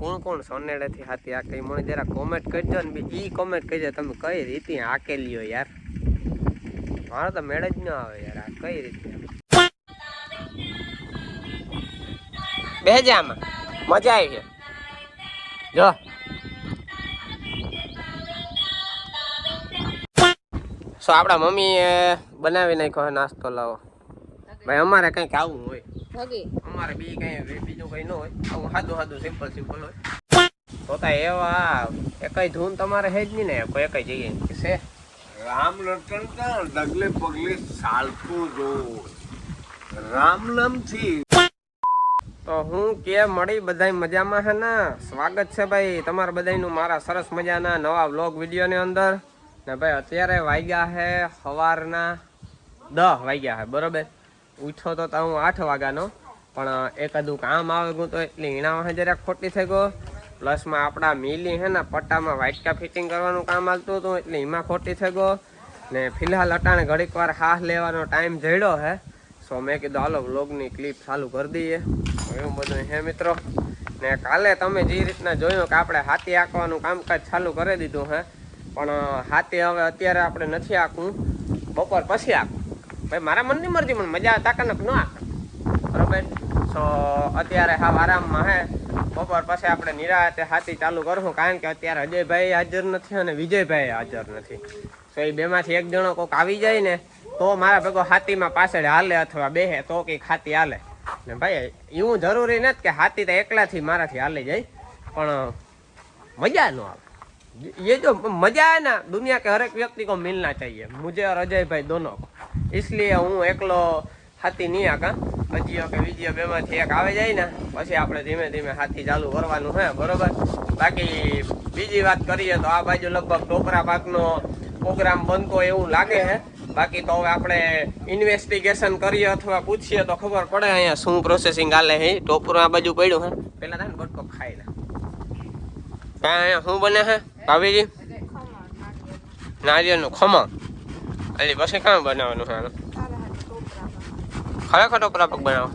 કોણ કોણ સોનેડેથી હાથી હાકે મને જરા કોમેન્ટ કરજો ને ઈ કોમેન્ટ કરજો તમે કઈ રીતે હાકેલ્યો યાર મારો તો મેળ જ ન આવે યાર આ કઈ રીતે બેહજે આમાં મજા આવી છે જો સો આપડા મમ્મી બનાવી નાખ્યો નાસ્તો લાવો ભાઈ અમારે કંઈક આવું હોય અમારે બી કઈ બીજું કઈ ન હોય આવું સાદું સાદું સિમ્પલ સિમ્પલ હોય તો એવા એકઈ ધૂન તમારે હે જ નહીં ને કોઈ એકઈ જઈએ છે રામ લટણતા ડગલે પગલે ચાલતું જો રામ થી તો હું કે મળી બધાય મજામાં હે ને સ્વાગત છે ભાઈ તમારા બધાયનું મારા સરસ મજાના નવા વ્લોગ વિડીયોની અંદર ને ભાઈ અત્યારે વાગ્યા હે સવારના 10 વાગ્યા હે બરોબર ઉઠ્યો તો હું 8 વાગ્યાનો પણ એકાદું કામ આવે ગયું તો એટલે ઈણામાં જરાક ખોટી થઈ ગયો પ્લસમાં આપણા મિલી હે ને પટ્ટામાં વાઇટકા ફિટિંગ કરવાનું કામ આવતું હતું એટલે એમાં ખોટી થઈ ગયો ને ફિલહાલ અટાણે ઘડીક વાર હાથ લેવાનો ટાઈમ જડ્યો હે સો મેં કીધું હાલો વ્લોગની ક્લિપ ચાલુ કરી દઈએ એવું બધું હે મિત્રો ને કાલે તમે જે રીતના જોયું કે આપણે હાથી આંકવાનું કામકાજ ચાલુ કરી દીધું હે પણ હાથી હવે અત્યારે આપણે નથી આંકવું બપોર પછી આંકવું ભાઈ મારા મનની મરજી મને મજા તાકાનક ન આંકે બરોબર સો અત્યારે હા આરામમાં હે બપોર પછી આપણે નિરાતે હાથી ચાલુ કરશું કારણ કે અત્યારે અજયભાઈ હાજર નથી અને વિજયભાઈ હાજર નથી તો એ બેમાંથી એક જણો કોઈક આવી જાય ને તો મારા ભેગો હાથીમાં પાછળ હાલે અથવા બેહે તો કંઈક હાથી હાલે ને ભાઈ એવું જરૂરી નથી કે હાથી તો એકલાથી મારાથી હાલી જાય પણ મજા ન આવે ये जो मजा है ना दुनिया के हर एक व्यक्ति को मिलना चाहिए मुझे और अजय भाई दोनों को इसलिए હું એકલો હાથી નહીં આકા અજીયો કે વિજીયો બેમાંથી એક આવે જાય ને પછી આપણે ધીમે ધીમે હાથી ચાલુ કરવાનું હે બરોબર બાકી બીજી વાત કરીએ તો આ બાજુ લગભગ ટોપરા પાકનો પ્રોગ્રામ બનતો એવું લાગે છે બાકી તો હવે આપણે ઇન્વેસ્ટિગેશન કરીએ અથવા પૂછીએ તો ખબર પડે અહીંયા શું પ્રોસેસિંગ હાલે છે ટોપરા આ બાજુ પડ્યું હે પેલા થાય ને બટકો ખાઈ લે ત્યાં અહીંયા શું બને છે ભાભીજી નારિયેળનું ખમણ એટલે પછી કામ બનાવવાનું છે ખરેખર ટોપરા પાક બનાવો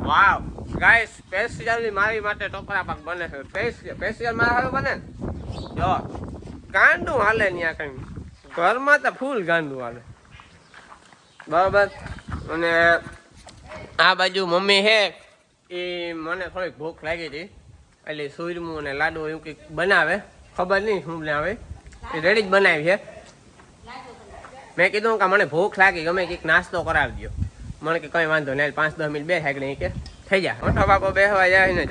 વાવ ગાઈસ સ્પેશિયલી મારી માટે ટોપરા પાક બને છે સ્પેશિયલ મારા હારું બને ને જો ગાંડું હાલે ત્યાં કઈ ઘરમાં તો ફૂલ ગાંડું હાલે બરાબર અને આ બાજુ મમ્મી છે એ મને થોડીક ભૂખ લાગી હતી એટલે સુરમું અને લાડુ એવું કંઈક બનાવે ખબર નહીં શું બનાવે એ રેડી જ બનાવી છે મેં કીધું કે મને ભૂખ લાગી ગમે કંઈક નાસ્તો કરાવી દો મને કે કંઈ વાંધો નહીં 5-10 મિનિટ બે થાય કે થઈ જાય મોટો બાપો બેસવા જાય ને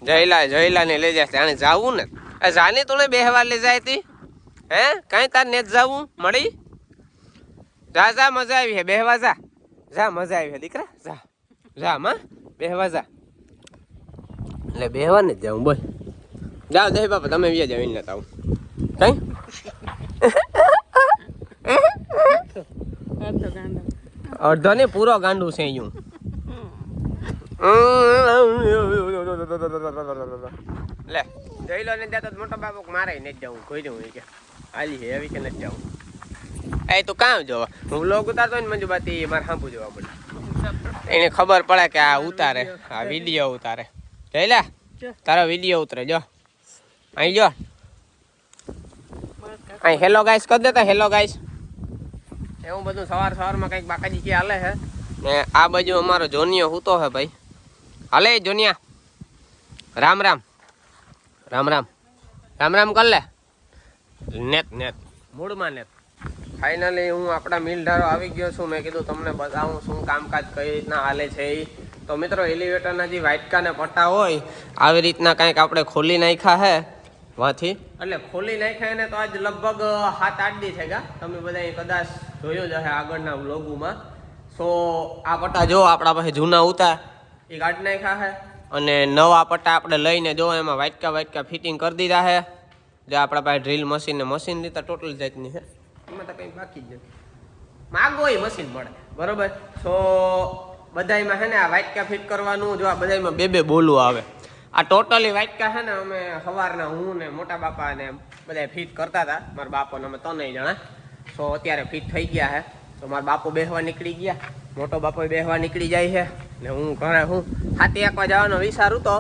જયલા ને લઈ જાય આને જાવું ને જાની તું બેહવા લઈ જાય તી હે કાંઈ તાર ને જવું મળી જા મજા આવી છે બેહવા જા મજા આવી છે દીકરા જા માં બેહવા જા એટલે બેહવા ને જ જાઉં બોલ જાઓ જય બાપા તમે વ્યા જાવ ને તાવ કઈ અડધો ને પૂરો ગાંડું છે યું લે જઈ લો ને ત્યાં તો મોટો બાબુ મારે નથી જવું કોઈ જવું કે હાલી છે એવી કે નથી જવું એ તું કામ જોવા હું વ્લોગ ઉતારતો ને મંજુબાતી મારે સાંભળું જોવા પડે એને ખબર પડે કે આ ઉતારે આ વિડીયો ઉતારે જઈ લે તારો વિડીયો ઉતરે જો અહીં જો અહીં હેલો ગાઈસ કરી દેતા હેલો ગાઈસ એવું બધું સવારમાં કંઈક બાકાજી કે હાલે છે ને આ બાજુ અમારો જોનિયો હૂતો હે ભાઈ હાલે જોનિયા રામ રામ રામ રામ રામ રામ કર લે નેત મૂળમાં નેત ફાઇનલી હું આપણા મિલધારો આવી ગયો છું મેં કીધું તમને બતાવું શું કામકાજ કઈ રીતના હાલે છે એ તો મિત્રો એલિવેટરના જે વાઇટકા ને પટ્ટા હોય આવી રીતના કંઈક આપણે ખોલી નાખ્યા હે વાથી એટલે ખોલી નાખ્યા એને તો આજ લગભગ 7-8 દી થઈ ગયા તમે બધા કદાચ જોયું જ હશે આગળના વ્લોગમાં સો આ પટ્ટા જો આપણા પાસે જૂના ઉતા એ કાઢી નાખ્યા છે અને નવા પટ્ટા આપણે લઈને જો એમાં વાઇટકા ફિટિંગ કરી દીધા છે જે આપણા પાસે ડ્રીલ મશીન ને મશીન રીતે ટોટલ જાતની છે એમાં તો કંઈ બાકી જ નથી માગો એ મશીન મળે બરોબર સો બધામાં છે ને આ વાઇટકા ફિટ કરવાનું જો આ બધામાં બે બોલું આવે આ ટોટલી વાઇટકા છે ને અમે સવારના હું ને મોટા બાપા ને બધા ફિટ કરતા હતા મારા બાપો ને અમે 3 જણા સો અત્યારે ફિટ થઈ ગયા છે તો મારા બાપો બેસવા નીકળી ગયા મોટો બાપો બેહવા નીકળી જાય છે ને હું ઘરે હું હાથી આંકવા જવાનો વિચારું તો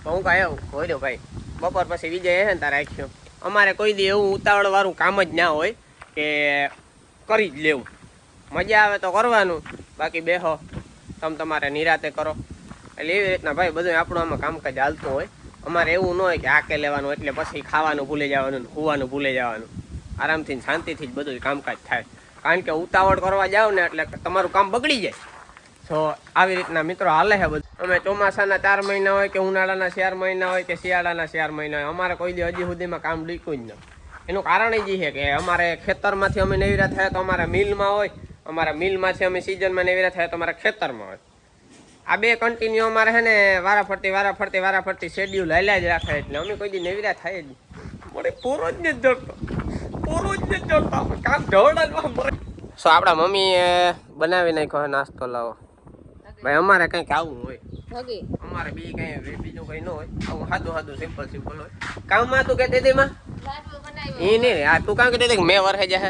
હું કાંઈ એવું હોય ભાઈ બપોર પછી વિજય હે ને તારે આખ્યો અમારે કોઈ દી એવું ઉતાવળ વાળું કામ જ ના હોય કે કરી જ લેવું. મજા આવે તો કરવાનું, બાકી બેહો તમે તમારે નિરાતે કરો. એટલે એવી રીતના ભાઈ બધું આપણું આમાં કામકાજ હાલતું હોય. અમારે એવું ન હોય કે આકે લેવાનું એટલે પછી ખાવાનું ભૂલી જવાનું ને સુવાનું ભૂલી જવાનું. આરામથી શાંતિથી જ બધું કામકાજ થાય. કારણ કે ઉતાવળ કરવા જાવ ને એટલે તમારું કામ બગડી જાય. તો આવી રીતના મિત્રો હાલે છે બધું. અમે ચોમાસાના 4 મહિના હોય કે ઉનાળાના 4 મહિના હોય કે શિયાળાના 4 મહિના હોય, અમારે કોઈ દી હજી સુધીમાં કામ લીકું જ ન. એનું કારણ એ છે કે અમારે ખેતરમાંથી અમે નેવરા થયા તો અમારા મિલમાં હોય, અમારા મિલમાંથી અમે સિઝનમાં નેવરા થયા તો અમારા ખેતરમાં હોય. આ બે કન્ટિન્યુ અમારે છે ને વારાફરતી શેડ્યુલ હાલ્યા જ રાખે. એટલે અમે કોઈ દી નેવરા થાય જ નહીં. મને પૂરો જ નથી જડતો કામ ઢોળા. સો આપણા મમ્મીએ બનાવી નાખ્યો નાસ્તો. લાવો ભાઈ, અમારે કંઈક આવું હોય. અમારે બીજું કઈ ન હોય. આવું સાદું સિમ્પલ હોય. કામમાં તું કહેતી હતી માં એ નહીં. આ તું કામ કહેતી હતી મેં વરહે જાય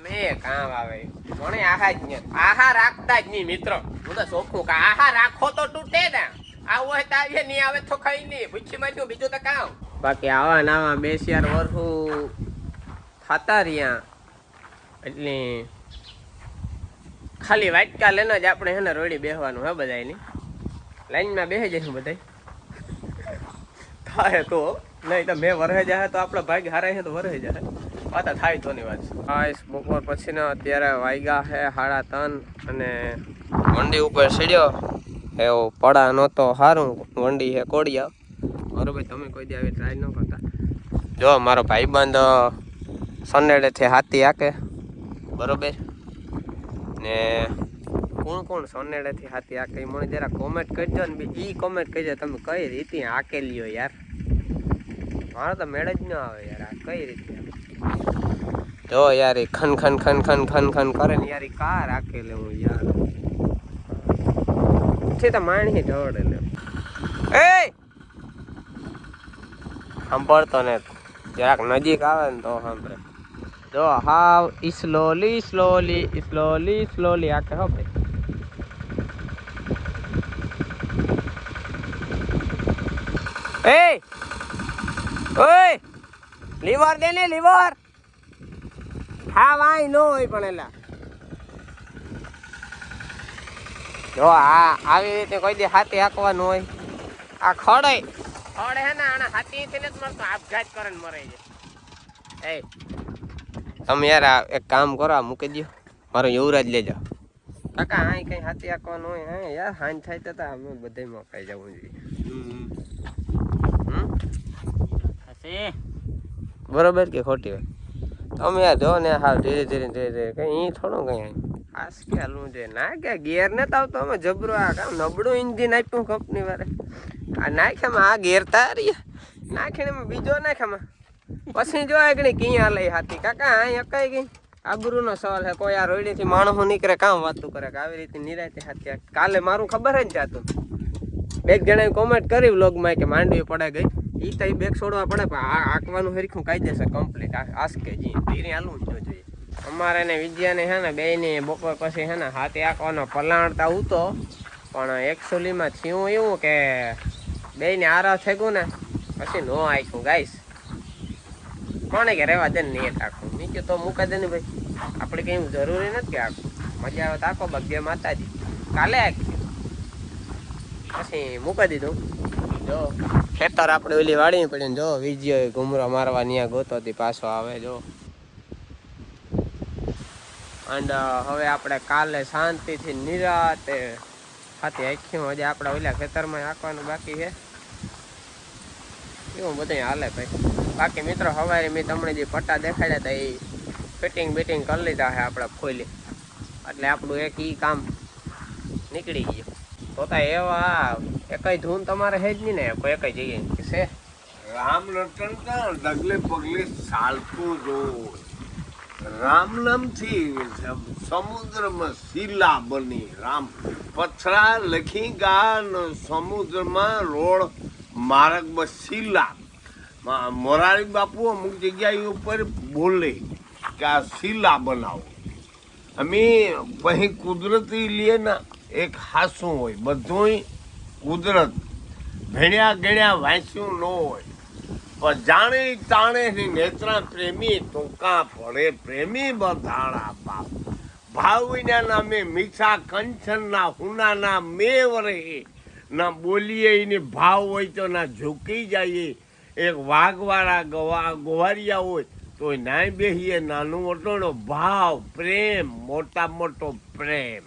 મેં કામ આવે મને આહા જ નહીં. આહા રાખતા જ નહીં મિત્રો. હું તો ચોખ્ખું કે આહા રાખો તો તૂટે ને. આવું હોય તો આવીએ, નહીં આવે તો ખાઈ નહીં. ભૂખી માં બીજું તો કામ. બાકી આવા નાવા 2-4 વર્ષ થતા રહ્યા એટલે ખાલી વાટકા લઈને જ આપણે હેને રોડી બેસવાનું હે. બધાની લાઈનમાં બેસી જઈશું બધા થાય તો. નહીં તો મેં વરહે જાય તો આપણો ભાગ હારાય છે તો વરહે જાય પાછા થાય તો ની વાત છે. બપોર પછીના અત્યારે વાગ્યા છે 3:30 અને વંડી ઉપર સીડ્યો એવો પડા નહોતો સારું. વંડી છે કોડિયા. બરોબર, તમે કોઈ દી આવી ટ્રાય ન કરતા. જો મારો ભાઈબંધ સનેડેથી હાથી આકે. બરોબર ને કોણ સનેડેથી હાથી આકે એ મને જરા કોમેન્ટ કરજો ને. એ કોમેન્ટ કરજો તમે કઈ રીતે આકે લ્યો યાર. મારો તો મેળ જ ન આવે યાર. આ કઈ રીતે જો યાર એ ખન કરે ને યાર. કા રાખે લેવું યાર છે તો માણી ઢોળે લે. એ સાંભળતો ને જરાક નજીક આવે ને તો સાંભળે. જો હાવ સ્લોલી આખે હો ભાઈ. એ ઓય લીવર દે ને લીવર. હા વાય નો હોય પણ એલા જો આવી રીતે કોઈ દી હાથી હાંકવાનું હોય. આ ખડે હે ને આના હાથી થી જ મરતો આપઘાત કરે ને મરે છે. એ તમે યાર એક કામ કરો, આ મૂકી દો મારો યુવરાજ લેજો. કાકા હા કઈ હાથી હાંકવાનું હોય હા યાર. હાંજ થાય તો અમે બધામાં ખાઈ જવું જોઈએ. બરોબર કે ખોટી હોય તમે યાર જો ને હા ધીરે કઈ થોડું કઈ આસ કે હાલવું જોઈએ. ના કે ગેર ને તો આવતો અમે જબરો આ કામ નબળું ઇન્જિન આપ્યું કંપની વાળે. આ નાખ્યામાં આ ગેર તારી નાખીને બીજો નાખ્યામાં પછી જો આગળ ક્યાં લઈ હાથી. કાકા અહીં કઈ ગઈ આબરૂનો સવાલ છે. કોઈ આ રોયડીથી માણસો નીકળે કામ વાતું કરે કે આવી રીતે નિરાતે હાથી. કાલે મારું ખબર જ જાતું. બે જણાએ કોમેન્ટ કરી વ્લોગમાં કે માંડવી પડે ગઈ. એ તો એ બેગ છોડવા પડે પણ આંકવાનું હરીખું કાયદેસર કમ્પ્લીટ આસકે જી ધીરે હાલવું જ જોઈએ. અમારે ને વિજયાને છે ને બેયને બપોર પછી છે ને હાથી આંકવાનો પલાણતા ઉતો પણ એકચ્યુઅલીમાં થયું એવું કે બેયને આરા થઈ ગયું ને પછી નો આંક્યું ગાઈસ. કોને કે રહેવા દે ને નહીં આખું નીચે તો મૂકા દે ને ભાઈ. આપણે કંઈ જરૂરી નથી કે આખું મજા આવે તો આખો ભાગ્ય માતાજી કાલે આખી પછી મૂકી દીધું. જો ખેતર આપણે ઓલી વાળી પડી ને જો વિજય ઘુમરો મારવા ત્યાં ગોતોથી પાછો આવે જો. અને હવે આપણે કાલે શાંતિથી નિરાતે હાથી આખ્યું. હજી આપણે ઓલા ખેતરમાં આંકવાનું બાકી છે. એવું બધું હાલે ભાઈ. બાકી મિત્રો સવારે મેં તમને જે પટ્ટા દેખાડ્યા હતા એ ફિટિંગ બિટિંગ કરી લીધા છે આપણે ખોલી. એટલે આપણું એક ઈ કામ નીકળી ગયું. તો એવા એકઈ ધૂન તમારે હે જ નહીં ને કોઈ એકઈ જગ્યાએ છે. રામ રતન ડગલે પગલે ચાલતું જોવું. રામ નામથી સમુદ્રમાં શિલા બની. રામ પથરા લખી ગયા સમુદ્રમાં રોડ માર્ગમાં શિલા. મોરારી બાપુ અમુક જગ્યાએ ઉપર બોલે કે આ શિલા બનાવો. અમે પછી કુદરતી લઈએ ને એક હાસું હોય બધું કુદરત ભેણ્યા ગણ્યા વાંચ્યું ન હોય પણ જાણી તાણે નેત્રા પ્રેમી ટૂંકા પડે પ્રેમી બધાડા બાપ ભાવિના નામે મીઠા કંચનના હુનાના મેવરે ના બોલીએ એને ભાવ હોય તો ના ઝૂકી જઈએ એક વાઘવાળા ગોવારિયા હોય તો નાય બેહીએ નાનું મોટોનો ભાવ પ્રેમ મોટા મોટો પ્રેમ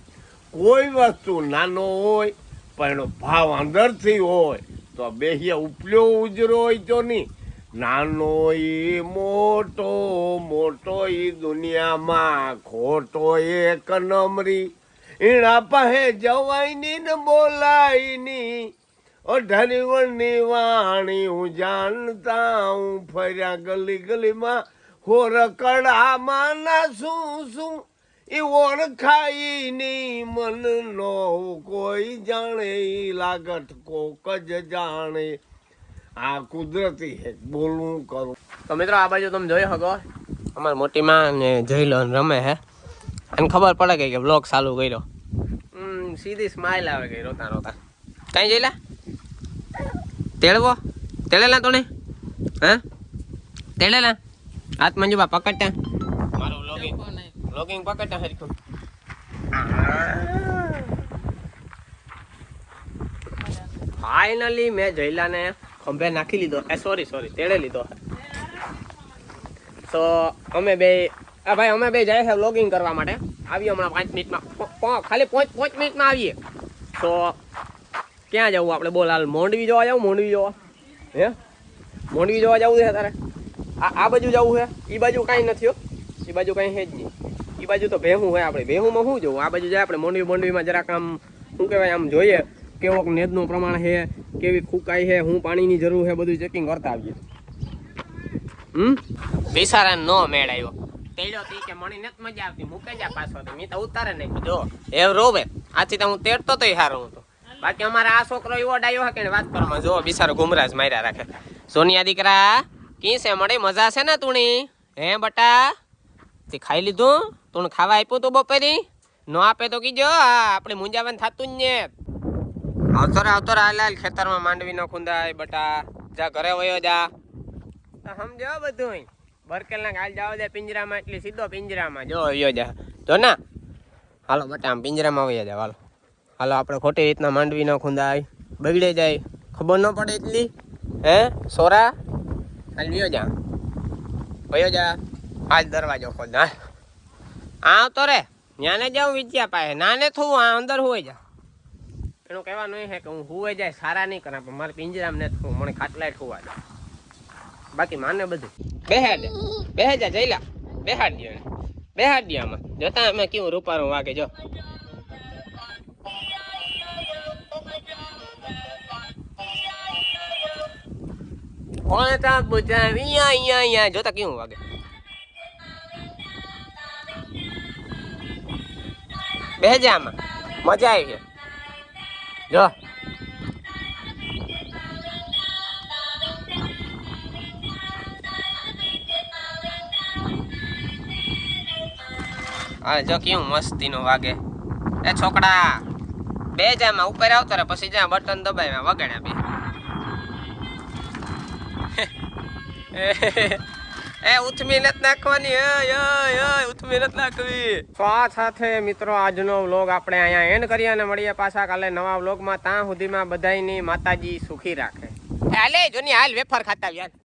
કોઈ વસ્તુ નાનો હોય પણ એનો ભાવ અંદરથી હોય તો બેહીએ ઉપલ્યો ઉજરો હોય તો નહીં નાનો ઈ મોટો મોટો ઈ દુનિયામાં ખોટો એક નમરી એના પાસે જવાયની ને બોલાયની અઢારી વણની વાણી હું જાણતા હું ફર્યા ગલી ગલીમાં હોરકડામાં ના શું એ ઓળખાઈ ની મન નો કોઈ જાણે ઈ લાગત કોક જ જાણે આ કુદરતી હે બોલવું કરું. તો મિત્રો આ બાજુ તમે જોઈ શકો અમારી મોટી માં ને જઈ લો રમે હે અને ખબર પડે ગઈ કે બ્લોગ ચાલુ કર્યો. સીધી સ્માઈલ આવે ગઈ રોતા રોતા. કઈ જઈલા તેડવો તેડેલા તો નહીં હે તેડેલા હાથ મંજુબા પકડતા મારું વ્લોગિંગ પકડતા હરખું. ફાઇનલી મેં જયલાને ખંભે નાખી લીધો સોરી તેડે લીધો. તો અમે બે અમે બે જાય છે વ્લોગિંગ કરવા માટે. આવીએ હમણાં 5 મિનિટમાં ખાલી 5 મિનિટમાં આવીએ. તો ક્યાં જવું આપણે બોલ હાલ મોંડવી જોવા જવું મોંડવી જોવા હે મોંડવી જોવા જવું છે તારે આ બાજુ જવું છે એ બાજુ કાંઈ નથી હો એ બાજુ કાંઈ છે જ નહીં એ બાજુ તો ભેહું હોય આપણે ભેહુંમાં શું જવું આ બાજુ જાય આપણે મોંડવીમાં જરાક આમ શું કહેવાય આમ જોઈએ કેવોક નેદનું પ્રમાણ છે કેવી ફૂકાઈ છે હું પાણીની જરૂર છે બધું ચેકિંગ કરતા આવીએ. બિસારા નો મેળ આવ્યો તેડ્યો તી કે મણી નથી મજા આવતી મૂકે જા પાછો તો મેં તો ઉતારે નહીં જો એ રોવે આથી તો હું તેડતો તો સારું હું તો બાકી અમારે આ છોકરો એવો ડાયો કે વાત કરવામાં જો બિસારો ગુમરાજ માર્યા રાખે. સોનિયા દીકરા કી છે મળી મજા છે ને તુણી હે બટા તે ખાઈ લીધું તું ખાવા આપ્યું તું બપોરી નો આપે તો કીજો આપણે મુંજાવાનું થતું જ ને આવતો હાલ ખેતરમાં માંડવી નો ખુંદાય બટા જા ઘરે વયો જા સમજો બધું બરકેલ ના હાલ જાવ દે પિંજરામાં એટલે સીધો પિંજરામાં જો વયો જા જો ના હાલો બટા આમ પિંજરામાં વયો જા હાલો હાલો આપણે ખોટી રીતના માંડવી ન ખુંદાય બગડે જાય ખબર ન પડે એટલી હે સોરા હાલ વયો જા હાલ દરવાજો ખોલ હા આવતો રે ન્યાને જાઉં વિદ્યા પાસે નાને થવું આ અંદર હોય જા એનું કહેવાનું એ છે કે હું હુવે જાય સારા નહીં કરા પણ મારે પિંજરામાં નથી થવું મને ખાટલા ઠુવા જાય બાકી માને બધું બેહે જા જઈલા બેહાડ દે આમાં જોતા અમે કેવું રૂપારું વાગે જો કોણે તા બુજાવી અહીંયા જોતા કેવું વાગે બેહે જા આમાં મજા આવી છે જો હા જો કેવું મસ્તીનો વાગે એ છોકરા બે જામાં ઉપર આવતો રે પછી જ્યાં બટન દબાવ્યા વગાડ્યા બે એ ઉથમી નથી નાખવાની ઉથમી નથી નાખવી. તો આ સાથે મિત્રો આજનો વ્લોગ આપણે અહીંયા એન્ડ કરીએ અને મળીએ પાછા કાલે નવા વ્લોગમાં. ત્યાં સુધીમાં બધાયની માતાજી સુખી રાખે. હાલે જોની હાલ વેફર ખાતા યાર.